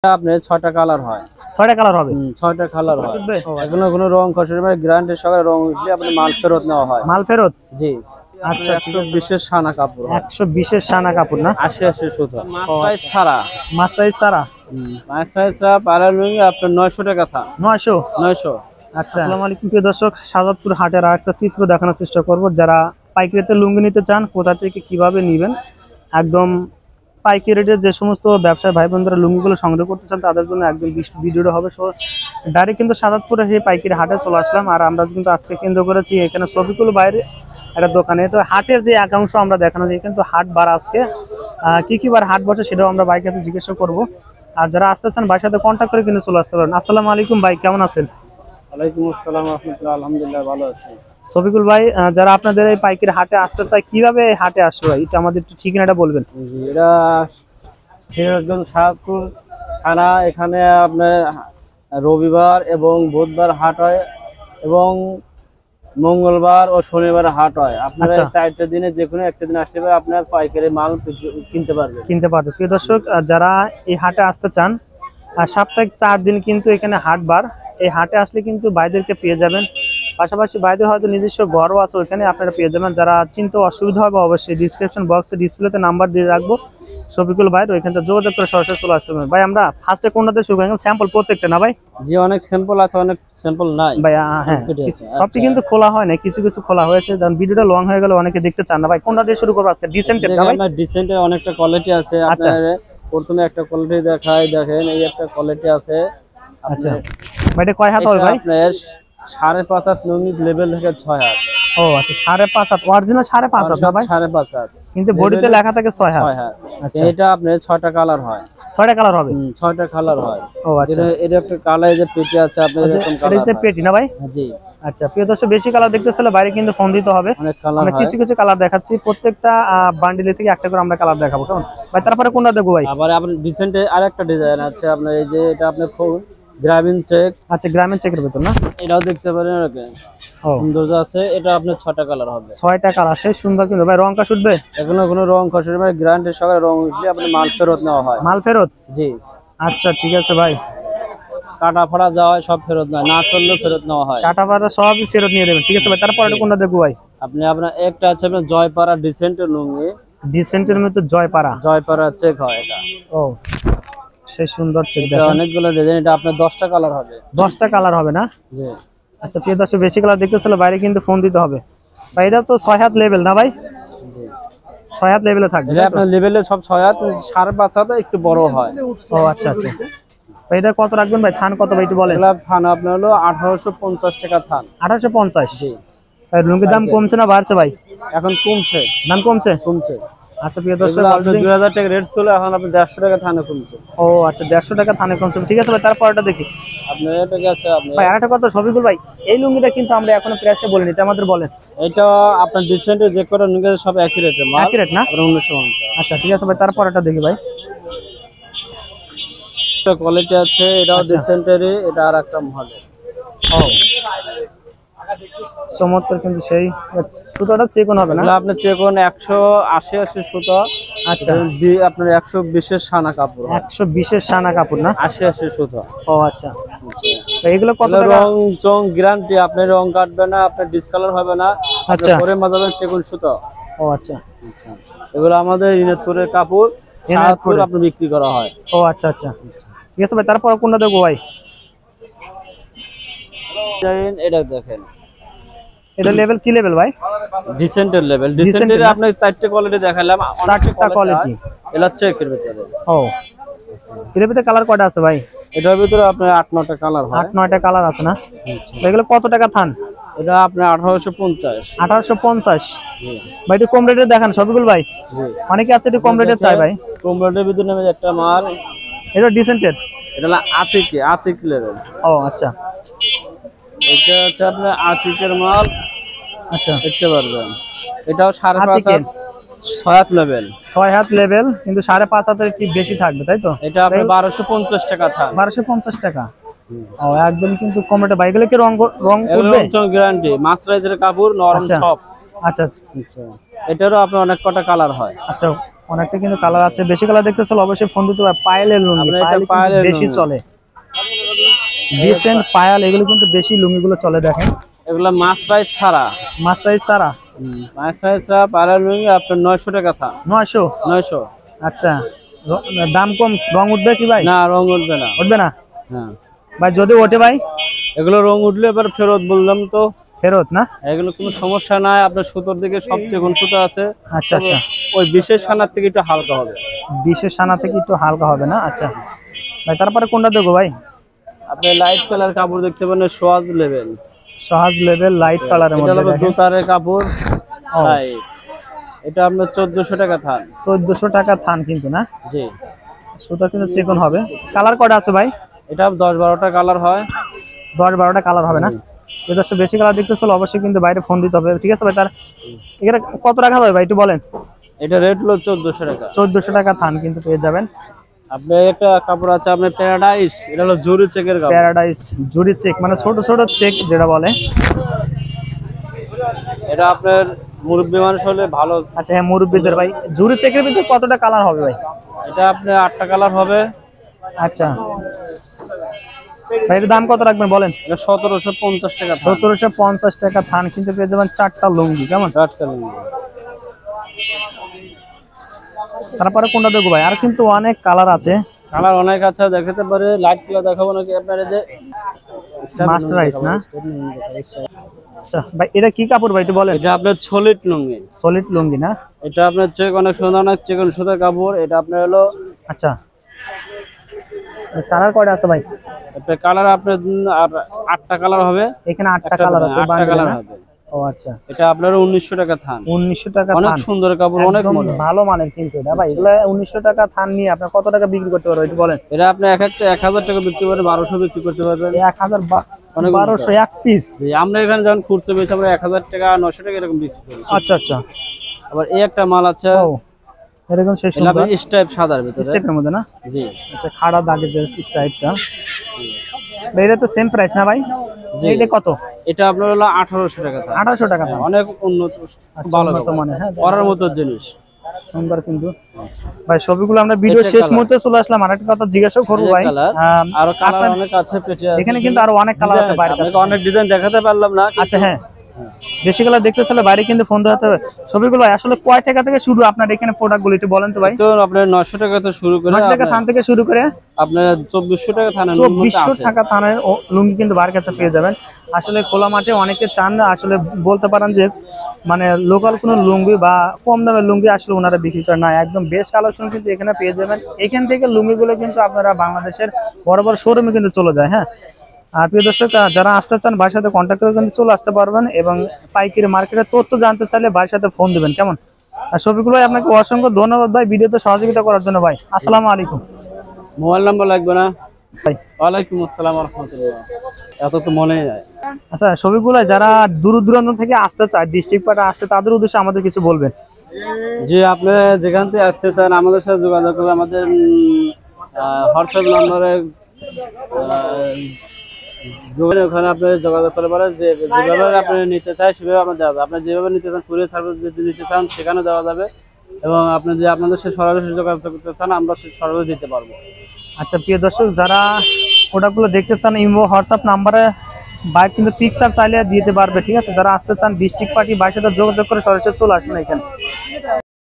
আপনার ৬টা কালার হয়। ৬টা কালার হবে। ৬টা কালার হয়। এখনো কোনো রং খসে মানে গ্যারান্টি সহকারে রং উঠলে আপনি মাল ফেরত নেওয়া হয়। মাল ফেরত? জি। আচ্ছা, ১২০ এর সানা কাপড় হয়। ১২০ এর সানা কাপড় না? ৮০ সুতা। মাস্টাইজ ছাড়া। মাস্টাইজ ছাড়া? মাস্টাইজ ছাড়া পাড়া লুঙ্গি আপনার ৯০০ টাকা থান। ৯০০? ৯০০। আচ্ছা। আসসালামু আলাইকুম প্রিয় দর্শক, শাহজাদপুর হাটের আরেকটা চিত্র দেখানোর চেষ্টা করব। যারা পাইকারিতে লুঙ্গি নিতে চান, কোথা থেকে কিভাবে নেবেন, একদম পাইকারি রেটে যে সমস্ত ব্যবসায়ী ভাই বোনরা লুঙ্গিগুলো সংগ্রহ করতে চান তাদের জন্য একদম ভিডিওটা হবে। সো ডাইরেক্ট কিন্তু শাহজাদপুরে সেই পাইকারি হাটে চলে আসলাম। আর আমরা কিন্তু আজকে কেন্দ্র করেছি এখানে শফিকুল বাইরে একটা দোকানে। তো হাটের যে একাংশ আমরা দেখানো যায়, কিন্তু হাট বার আজকে কি কি বার হাট বসে সেটাও আমরা বাইকে জিজ্ঞাসা করব। আর যারা আসতে চান ভাইয়ের সাথে কন্ট্যাক্ট করে কিন্তু চলে আসতে পারেন। আসসালামু আলাইকুম ভাই, কেমন আছেন? ওয়ালাইকুম আসসালাম ওয়া রাহমাতুল্লাহ। আলহামদুলিল্লাহ ভালো আছি। শফিকুল ভাই, যারা আপনাদের এই পাইকারি হাটে আসতে চায় কিভাবে এই হাটে আসবে ভাই, এটা আমাদের একটু ঠিকানাটা বলবেন। জি, এটা সিরাজগঞ্জ শাহপুর থানা। এখানে আপনার রবিবার এবং বুধবার হাট হয় এবং মঙ্গলবার ও শনিবার হাট হয়। আপনারা আচ্ছা। 4টা দিনে যে কোনো একটা দিন আসতে পারে, আপনার পাইকারি মাল কিনতে পারবেন। প্রিয় দর্শক, যারা এই হাটে আসতে চান, সাপ্তাহিক 4 দিন কিন্তু এখানে হাট বার। এই হাটে আসলে কিন্তু ভাইদেরকে পেয়ে যাবেন। পাশাপাশি ভাইদের হয়তো নিজস্ব ঘরও আছে, ওইখানে আপনারা পেয়ে যাবেন। যারা চিনতে অসুবিধা হবে অবশ্যই ডিসক্রিপশন বক্সে ডিসপ্লেতে নাম্বার দিয়ে রাখবো শফিকুল ভাই, ওইখান থেকে যোগাযোগ করে সরাসরি চলে আসতে পারবেন। ভাই আমরা ফার্স্টে কোনটাতে শুরু করি? স্যাম্পল প্রত্যেকটা না ভাই? জি, অনেক স্যাম্পল আছে, অনেক স্যাম্পল নাই ভাই। হ্যাঁ, সবটি কিন্তু খোলা হয় না, কিছু কিছু খোলা হয়েছে। ভিডিওটা লং হয়ে গেলে অনেকে দেখতে চান না ভাই। কোনটা দিয়ে শুরু করবো আজকে? ডিসেন্টের না ভাই? ডিসেন্টের অনেকটা কোয়ালিটি আছে। আচ্ছা। আপনার প্রথমে একটা কোয়ালিটি দেখাই, দেখেন এই একটা কোয়ালিটি আছে। আচ্ছা ভাই, এটা কয় হাত হবে ভাই? আপনার 5.5 হাত লুঙ্গি লেভেল থেকে 6 হাত। ও আচ্ছা, 5.5 হাত অরিজিনাল 5.5 হাত না ভাই? 5.5 হাত, কিন্তু বডিতে লেখা থাকে 6 হাত। আচ্ছা, এটা আপনার 6টা কালার হয়। 6টা কালার হবে? 6টা কালার হয়। ও আচ্ছা, এটা একটা কালার যে পেটি আছে আপনার এরকম কালার। এটা পেটি না ভাই? জি। আচ্ছা প্রিয় দর্শক, বেশি কালার দেখতে চাইলে বাইরে কিন্তু ফোন দিতে হবে। অনেক কালার আমরা হয়। কিছু কিছু কালার দেখাচ্ছি, প্রত্যেকটা বান্ডিলে থেকে একটা করে আমরা কালার দেখাবো, কেমন ভাই? তারপরে কোনটা দেখবো ভাই? আবার আপনার ডিসেন্টে আরেকটা ডিজাইন আছে আপনার, এই যে এটা আপনার গ্রামীণ চেক। আচ্ছা, গ্রামীণ চেকের ভিতর না? এটাও দেখতে পারেন, এরকম সুন্দর আছে। এটা আপনার 6টা কালার হবে। 6টা কালার, সেই সুন্দর। কিন্তু ভাই রংটা শুটবে? এখনো কোনো রং খসে মানে গ্যারান্টি সহকারে রং উঠলে আপনি মাল ফেরত নেওয়া হয়। মাল ফেরত? জি। আচ্ছা ঠিক আছে ভাই। কাটা ফাড়া যাওয়া সব ফেরত নয়, না চললেও ফেরত নেওয়া হয়। কাটা পাড়া সবই ফেরত নিয়ে দেবেন, ঠিক আছে ভাই। তারপরে কোনটা দেখবো ভাই? আপনার একটা আছে আপনার জয়পাড়া ডিসেন্টের লুঙ্গি। ডিসেন্টের মধ্যে জয়পাড়া? জয়পাড়া চেক হয় এটা। ও, সেই সুন্দর চেক। এটা অনেকগুলো ডিজাইন। এটা আপনার 10টা কালার হবে। 10টা কালার হবে না? জি। আচ্ছা প্রিয় দর্শক, বেশি কালার দেখতে চাইলে বাইরে কিন্তু ফোন দিতে হবে ভাই। এটা তো 6 হাত লেভেল না ভাই? জি। 6 হাত লেভেলে থাকবে? এটা আপনার লেভেলে সব 6 হাত, 5.5 হাত একটু বড় হয়। ও আচ্ছা আচ্ছা ভাই, এটা কত রাখবেন ভাই? থান কত ভাই একটু বলেন। এগুলা থান আপনার হলো 1850 টাকা থান। 1850? জি। ভাই লুঙ্গির দাম কমছে না বাড়ছে ভাই? এখন কমছে। দাম কমছে? কমছে। আচ্ছা প্রিয় দর্শক, 2000 টাকা রেট ছিল, এখন আপনি 150 টাকা থানে কমছে। ও আচ্ছা, 150 টাকা থানে কমছে, ঠিক আছে ভাই। তারপরটা দেখি আপনার এটা আছে আপনি ভাই। আরেকটা কথা শফিকুল ভাই, এই লুঙ্গিটা কিন্তু আমরা এখনো প্রাইসটা বলিনি, এটা আমাদের বলেন। এটা আপনার ডিসেন্টে যে কটা লুঙ্গি আছে সব একই রেটের মাল। একই রেট না? আপনার 1950। আচ্ছা ঠিক আছে ভাই, তারপরটা দেখি ভাই। একটা কোয়ালিটি আছে, এটাও ডিসেন্টেরই, এটা আর একটা মহলের। ও চমৎকার, কিন্তু সেই সুতোটা চেকন হবে না? আপনার চেকন 180 সুতো। আচ্ছা, আপনার 120 এর সানা কাপড়। 120 এর সানা কাপড় না? 80 সুতো। ও আচ্ছা, এগুলো কত টাকা? রং চং গ্যারান্টি, আপনি রং কাটবে না, আপনার ডিসকালার হবে না। আচ্ছা, পরে মাজাবেন চেকন সুতো। ও আচ্ছা, এগুলো আমাদের ইনাদপুরের কাপড়, শাহজাদপুর আপনি বিক্রি করা হয়। ও আচ্ছা আচ্ছা ঠিক আছে ভাই। তারপর কোনটা দেখবো ভাই? এটা দেখেন, এটা লেভেল কি লেভেল ভাই? ডিসেন্টের লেভেল। ডিসেন্টের আপনি 4টে কোয়ালিটি দেখালাম, 4টা কোয়ালিটি। এটা চেকের ভিতরে। ও, এর ভিতরে কালার কয়টা আছে ভাই? এটার ভিতরে আপনার 8-9টা কালার হয়। 8-9টা কালার আছে না? এগুলো কত টাকা থান? এটা আপনার 1850। 1850? ভাই একটু কম রেটে দেখান শফিকুল ভাই। জি। অনেকে আছে একটু কম রেটে চাই ভাই। কম রেটের ভিতরে নেবে একটা মাল। এটা ডিসেন্টের? এটা হলো আতিক লেভেল। ও আচ্ছা, এটা হচ্ছে আপনার আতিকের মাল। আচ্ছা, দেখতে পারবেন। এটাও 5.5 হাত, 6 হাত লেভেল। 6 হাত লেভেল, কিন্তু 5.5 হাতের একটু বেশি থাকবে তাই তো? এটা আপনার 1250 টাকা থাক। 1250 টাকা? ও একদম কিন্তু কম রেটে ভাই। এগুলো কি রং উঠবে? রং গ্যারান্টি, মাসরাইজের কাপড়, নরম আচ্ছা সব। আচ্ছা, এটারও আপনার অনেক কটা কালার হয়। আচ্ছা অনেকটা কিন্তু কালার আছে, বেশি কালার দেখতে চলে অবশ্যই ফোন দিতে হবে। পায়েলের লুঙ্গি, আপনার এটা পায়েল কিন্তু পায়েলের বেশি লুঙ্গি। চলে, ডিসেন্ট পায়াল এগুলো কিন্তু বেশি লুঙ্গিগুলো চলে। দেখেন এগুলা মাছরাই ছাড়া, মাস্টারাইজ সারা মাছরাই ছাড়া পাড়ার লুঙ্গি আপনার 900 টাকা থান। 900। 900। আচ্ছা, দাম কম, রং উঠবে কি ভাই? না, রং উঠবে না। উঠবে না হ্যাঁ, ভাই, যদি ওঠে ভাই? এগুলো রং উঠলে এবার ফেরত বললাম তো। ফেরত না? এগুলো কোনো সমস্যা নাই, আপনার সুতোর দিকে সবচেয়ে কোন সুতো আছে। আচ্ছা আচ্ছা, ওই বিশেষ সানার থেকে একটু হালকা হবে। বিশেষ সানা থেকে একটু হালকা হবে না? আচ্ছা ভাই, তারপরে কোনটা দেখবো ভাই? আপনি লাইট কালার কাপড় দেখতে পারেন, সোয়াজ লেভেল। সহজ লেভেল লাইট কালারের এটা মধ্যে হলো দেখেন। দোতারের কাপড়। ও। Right। এটা আপনার 1400 টাকা থান। 1400 টাকা থান কিন্তু না? জি। সুতা কিন্তু চিকন হবে। কালার কয়টা আছে ভাই? এটা 10-12টা কালার হয়। 10-12টা কালার হবে না? তো দর্শক, বেশি কালার দেখতে চলো অবশ্যই কিন্তু বাইরে ফোন দিতে হবে, ঠিক আছে ভাই? তার এখানে কত টাকা হবে ভাই একটু বলেন? এটা রেট হলো 1400 টাকা। 1400 টাকা থান কিন্তু পেয়ে যাবেন। আপনি একটা কাপড় আছে আপনার প্যারাডাইস, এটা হলো জরি চেকের কাপড়। প্যারাডাইস জুড়ি চেক, মানে ছোট ছোট চেক যেটা বলে। এটা আপনার মুরব্বী মানুষ হলে ভালো। আচ্ছা হ্যাঁ, মুরব্বীদের ভাই। জুড়ি চেকের ভিতরে কতটা কালার হবে ভাই? এটা আপনার 8টা কালার হবে। আচ্ছা ভাই, এর দাম কত রাখবেন বলেন? এটা 1750 টাকা থান। 1750 টাকা থান কিন্তু পেয়ে যাবেন 4টা লুঙ্গি। কেমন? 4টা লুঙ্গি। তারপরে কোনটা দেখবো ভাই? আর কিন্তু অনেক কালার আছে। কালার অনেক আছে, দেখাতে পারে। লাইট কালার দেখাবো নাকি আপনার? এই যে মাস্টারাইজ না? আচ্ছা ভাই, এটা কি কাপড় ভাই একটু বলেন? এটা আপনার সলিড লুঙ্গি। সলিড লুঙ্গি না? এটা আপনার চেক অনেক সুন্দর, অনেক চিকন সুতার কাপড়। এটা আপনার হলো আচ্ছা, কালার কয়টা আছে ভাই? একটা কালার আপনার 8টা কালার হবে। এখানে 8টা কালার আছে, 8টা কালার হবে। ও আচ্ছা, এটা আপনার 1900 টাকা থান। 1900 টাকা অনেক থান। সুন্দর কাপড়, অনেক একদম মজা। ভালো মানের কিন্তু এটা ভাই। এগুলা 1900 টাকা থান নিয়ে আপনি কত টাকা বিক্রি করতে পারবেন একটু বলেন? এটা আপনি এক একটা 1000 টাকা বিক্রি করতে পারবেন, 1200 বিক্রি করতে পারবেন। 1200 এক পিস? আমরা এখানে যখন খুচরো বেশি আমরা 1000 টাকা 900 টাকা এরকম বিক্রি করি। আচ্ছা আচ্ছা। আবার এই একটা মাল আছে, ও এরকম শেষ এটা আপনার স্টাইপ সাদার ভিতরে। স্টেপের মধ্যে না? জি। আচ্ছা, খাড়া দাগের যে স্টাইপটা, এটা তো সেম প্রাইস না ভাই? জি। এটা কত? এটা আপনার হলো 1800 টাকা থান। 1800 টাকা দাম। অনেক উন্নত, ভালো উন্নত মানের, হ্যাঁ, করার মতো জিনিস। সুন্দর কিন্তু ভাই। সবগুলো আমরা ভিডিও শেষ মুহূর্তে চলে আসলাম। আরেকটা কথা জিজ্ঞাসা করবো ভাই, আর কালার অনেক আছে পেটে আছে। এখানে কিন্তু আরো অনেক কালার আছে বাইরে কাছে। অনেক ডিজাইন দেখাতে পারলাম না। আচ্ছা হ্যাঁ, বেশি কালার দেখতে চাইলে বাইরে কিন্তু ফোন দিতে হবে। ছবিগুলো আসলে কয় টাকা থেকে শুরু আপনার এখানে প্রোডাক্টগুলো একটু বলেন তো ভাই? তো আপনার 900 টাকা থেকে শুরু করে 900 টাকা থান থেকে শুরু করে আপনার 2400 টাকা থানের 2400 টাকা থানের লুঙ্গি কিন্তু বাইরের কাছে পেয়ে যাবেন। আসলে খোলা মাঠে অনেকে চান না, আসলে বলতে পারেন যে মানে লোকাল কোনো লুঙ্গি বা কম দামের লুঙ্গি আসলে ওনারা বিক্রি করে না। একদম বেস্ট কালেকশন কিন্তু এখানে পেয়ে যাবেন। এখান থেকে লুঙ্গিগুলো কিন্তু আপনারা বাংলাদেশের বড় বড় শোরুমে কিন্তু চলে যায়। হ্যাঁ, আর প্রিয় দর্শক, যারা আসতে চান বাড়ির সাথে কন্ট্যাক্ট করে কিন্তু চলে আসতে পারবেন, এবং পাইকারি মার্কেটের তথ্য জানতে চাইলে বাড়ির সাথে ফোন দিবেন। কেমন? আর শফিকুল ভাই, আপনাকে অসংখ্য ধন্যবাদ ভাই ভিডিওতে সহযোগিতা করার জন্য ভাই। আসসালামু আলাইকুম। মোবাইল নাম্বার লাগবে না ভাই? ওয়ালাইকুম আসসালাম ওয়া রাহমাতুল্লাহ। এত তো মনে যায়। আচ্ছা শফিকুল ভাই, যারা দূর দূরান্ত থেকে আসতে চায়, ডিস্ট্রিক্ট পার্টে আসতে, তাদের উদ্দেশ্যে আমাদের কিছু বলবেন? জি, আপনি যেখান থেকে আসতে চান আমাদের সাথে যোগাযোগ করবেন। আমাদের হোয়াটসঅ্যাপ নাম্বারে ওখানে আপনি যোগাযোগ করতে পারেন। যে যেভাবে আপনি নিতে চান সেভাবে আপনার দেওয়া যাবে। আপনি যেভাবে নিতে চান, কুরিয়ার সার্ভিস যদি নিতে চান সেখানে দেওয়া যাবে, এবং আপনি যদি আপনাদের সাথে সরাসরি যোগাযোগ করতে চান আমরা সরাসরি দিতে পারবো। আচ্ছা প্রিয় দর্শক, যারা প্রোডাক্টগুলো দেখতে চান ইমো হোয়াটসঅ্যাপ নাম্বারে বাইক কিন্তু পিকচার চাইলে দিতে পারবে, ঠিক আছে? যারা আসতে চান ডিস্ট্রিক্ট পার্টি বাইরের সাথে যোগাযোগ করে সরাসরি চলে আসবেন এখানে।